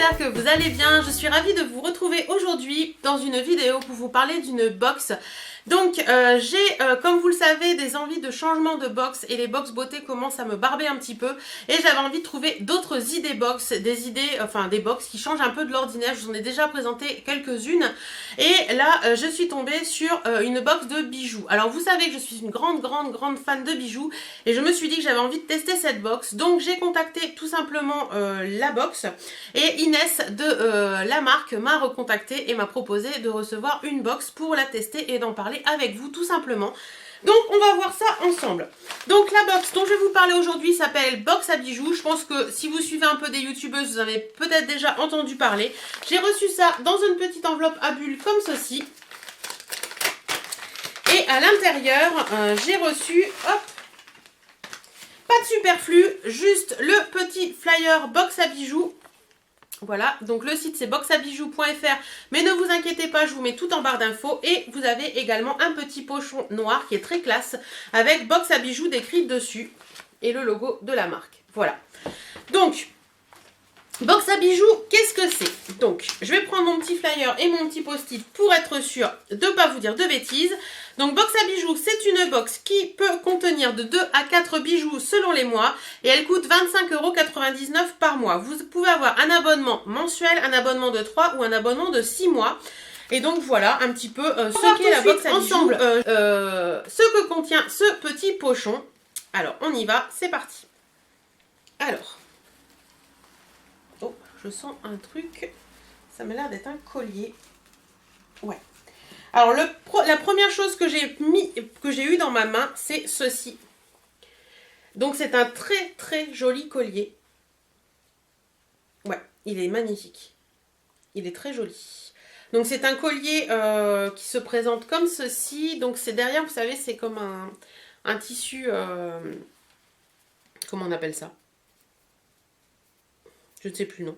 j'espère que vous allez bien. Je suis ravie de vous retrouver aujourd'hui dans une vidéo pour vous parler d'une box. Donc j'ai, comme vous le savez, des envies de changement de box et les box beauté commencent à me barber un petit peu. Et j'avais envie de trouver d'autres idées box, des box qui changent un peu de l'ordinaire. Je vous en ai déjà présenté quelques-unes. Et là, je suis tombée sur une box de bijoux. Alors vous savez que je suis une grande fan de bijoux. Et je me suis dit que j'avais envie de tester cette box. Donc j'ai contacté tout simplement la box. Et Inès de la marque m'a recontacté et m'a proposé de recevoir une box pour la tester et d'en parler avec vous tout simplement. Donc on va voir ça ensemble. Donc la box dont je vais vous parler aujourd'hui s'appelle box à bijoux. Je pense que si vous suivez un peu des youtubeuses, vous avez peut-être déjà entendu parler. J'ai reçu ça dans une petite enveloppe à bulles comme ceci. Et à l'intérieur, j'ai reçu, hop, pas de superflu, juste le petit flyer box à bijoux. Voilà, donc le site c'est boxabijoux.fr, mais ne vous inquiétez pas, je vous mets tout en barre d'infos. Et vous avez également un petit pochon noir qui est très classe avec box à bijoux décrit dessus et le logo de la marque. Voilà, donc box à bijoux, qu'est-ce que c'est? Donc je vais prendre mon petit flyer et mon petit post-it pour être sûr de ne pas vous dire de bêtises. Donc box à bijoux, c'est une box qui peut contenir de 2 à 4 bijoux selon les mois et elle coûte 25,99 € par mois. Vous pouvez avoir un abonnement mensuel, un abonnement de 3 ou un abonnement de 6 mois. Et donc voilà un petit peu ce qu'est la box à bijoux, ensemble, ce que contient ce petit pochon. Alors on y va, c'est parti. Alors, oh, je sens un truc, ça m'a l'air d'être un collier. Ouais. Alors la première chose que j'ai eu dans ma main, c'est ceci. Donc c'est un très joli collier. Ouais, il est magnifique. Il est très joli. Donc c'est un collier qui se présente comme ceci. Donc c'est derrière, vous savez, c'est comme un tissu, comment on appelle ça? Je ne sais plus le nom.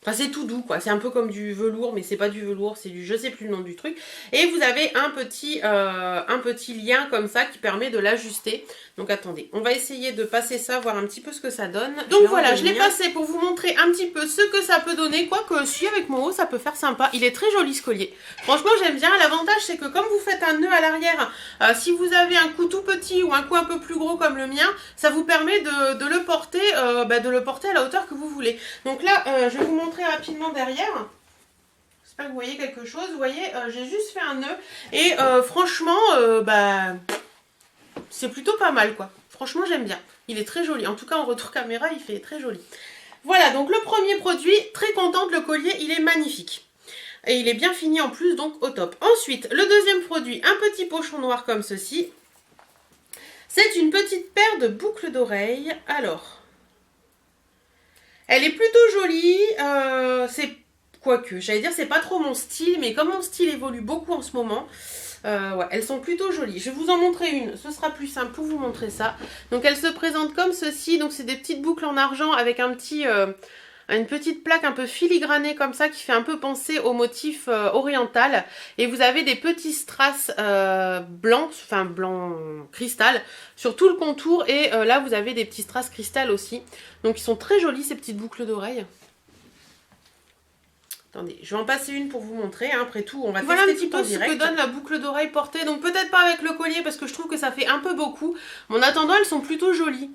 Enfin, c'est tout doux, quoi. C'est un peu comme du velours, mais c'est pas du velours, c'est du... Je sais plus le nom du truc. Et vous avez un petit lien comme ça qui permet de l'ajuster. Donc, attendez. On va essayer de passer ça, voir un petit peu ce que ça donne. Donc, voilà, je l'ai passé pour vous montrer un petit peu ce que ça peut donner. Quoique, si avec mon haut, ça peut faire sympa. Il est très joli, ce collier. Franchement, j'aime bien. L'avantage, c'est que comme vous faites un nœud à l'arrière, si vous avez un coup tout petit ou un coup un peu plus gros comme le mien, ça vous permet de le porter à la hauteur que vous voulez. Donc là, je vais vous montrer rapidement derrière. J'espère que vous voyez quelque chose. Vous voyez, j'ai juste fait un nœud et franchement, c'est plutôt pas mal, quoi. Franchement, j'aime bien. Il est très joli. En tout cas, en retour caméra, il fait très joli. Voilà, donc le premier produit, très contente, le collier, il est magnifique. Et il est bien fini en plus, donc au top. Ensuite, le deuxième produit, un petit pochon noir comme ceci. C'est une petite paire de boucles d'oreilles. Alors, elle est plutôt jolie, c'est quoique, j'allais dire c'est pas trop mon style, mais comme mon style évolue beaucoup en ce moment, ouais, elles sont plutôt jolies. Je vais vous en montrer une, ce sera plus simple pour vous montrer ça. Donc elle se présente comme ceci, donc c'est des petites boucles en argent avec un petit, une petite plaque un peu filigranée comme ça qui fait un peu penser au motif oriental. Et vous avez des petits strass blancs, enfin blanc cristal sur tout le contour. Et là vous avez des petits strass cristal aussi. Donc ils sont très jolis ces petites boucles d'oreilles. Attendez, je vais en passer une pour vous montrer. Hein. Après tout, on va tester un petit peu ce que donne la boucle d'oreille portée. Donc peut-être pas avec le collier parce que je trouve que ça fait un peu beaucoup. Mais en attendant, elles sont plutôt jolies.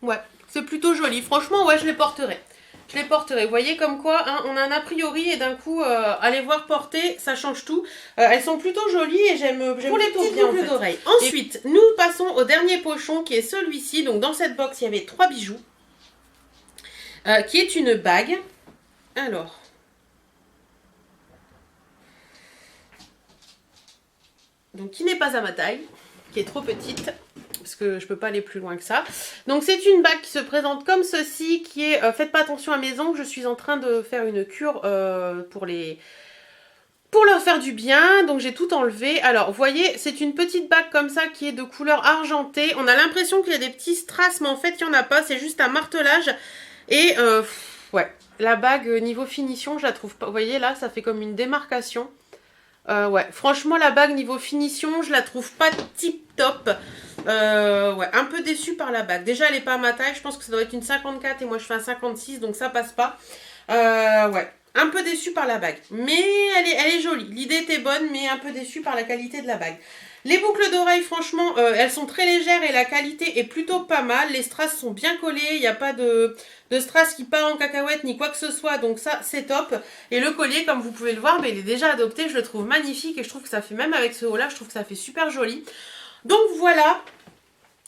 Ouais. C'est plutôt joli. Franchement, ouais, je les porterai. Je les porterai. Vous voyez comme quoi, hein, on a un a priori et d'un coup, aller voir porter, ça change tout. Elles sont plutôt jolies et j'aime pour les petites boucles d'oreilles. Ensuite, nous passons au dernier pochon qui est celui-ci. Donc dans cette box, il y avait 3 bijoux. Qui est une bague. Alors. Donc qui n'est pas à ma taille. Qui est trop petite. Parce que je peux pas aller plus loin que ça. Donc c'est une bague qui se présente comme ceci, qui est, faites pas attention à mes ongles, je suis en train de faire une cure pour leur faire du bien, donc j'ai tout enlevé. Alors vous voyez, c'est une petite bague comme ça qui est de couleur argentée. On a l'impression qu'il y a des petits strass, mais en fait il n'y en a pas, c'est juste un martelage. Et ouais, la bague niveau finition, je la trouve pas, vous voyez là, ça fait comme une démarcation. Ouais, franchement la bague niveau finition, je la trouve pas tip top. Ouais, un peu déçue par la bague. Déjà, elle est pas à ma taille. Je pense que ça doit être une 54 et moi je fais un 56, donc ça passe pas. Ouais, un peu déçue par la bague. Mais elle est jolie. L'idée était bonne, mais un peu déçue par la qualité de la bague. Les boucles d'oreilles, franchement, elles sont très légères et la qualité est plutôt pas mal. Les strass sont bien collés. Il n'y a pas de strass qui part en cacahuète ni quoi que ce soit. Donc ça, c'est top. Et le collier, comme vous pouvez le voir, il est déjà adopté. Je le trouve magnifique et je trouve que ça fait, même avec ce haut-là, je trouve que ça fait super joli. Donc voilà.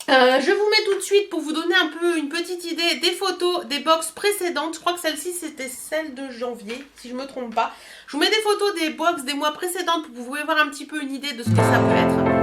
Je vous mets tout de suite pour vous donner un peu une petite idée des photos des box précédentes. Je crois que celle-ci c'était celle de janvier, si je ne me trompe pas. Je vous mets des photos des box des mois précédentes pour que vous pouvez voir un petit peu une idée de ce que ça peut être.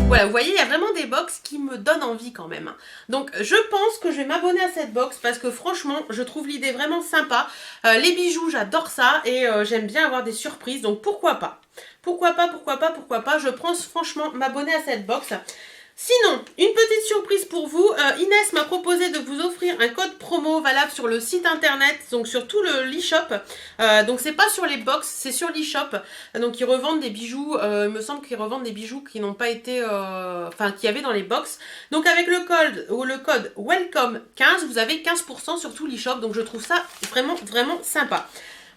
Voilà, vous voyez, il y a vraiment des box qui me donnent envie quand même. Donc, je pense que je vais m'abonner à cette box parce que franchement, je trouve l'idée vraiment sympa. Les bijoux, j'adore ça et j'aime bien avoir des surprises. Donc, pourquoi pas? Pourquoi pas? Je pense franchement m'abonner à cette box. Sinon, une petite surprise pour vous, Inès m'a proposé de vous offrir un code promo valable sur le site internet, donc sur tout l'e-shop. Donc c'est pas sur les box, c'est sur l'e-shop. Donc ils revendent des bijoux, il me semble qu'ils revendent des bijoux qui n'ont pas été, enfin qui y avait dans les box. Donc avec le code WELCOME 15, vous avez 15% sur tout l'e-shop. Donc je trouve ça vraiment sympa.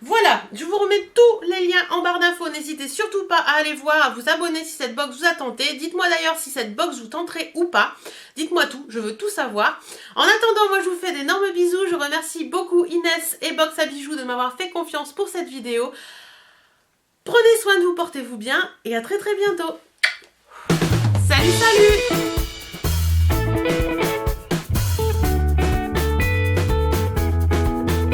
Voilà, je vous remets tous les liens en barre d'infos. N'hésitez surtout pas à aller voir, à vous abonner si cette box vous a tenté. Dites-moi d'ailleurs si cette box vous tenterait ou pas. Dites-moi tout, je veux tout savoir. En attendant, moi je vous fais d'énormes bisous. Je remercie beaucoup Inès et Box à Bijoux de m'avoir fait confiance pour cette vidéo. Prenez soin de vous, portez-vous bien et à très bientôt. Salut!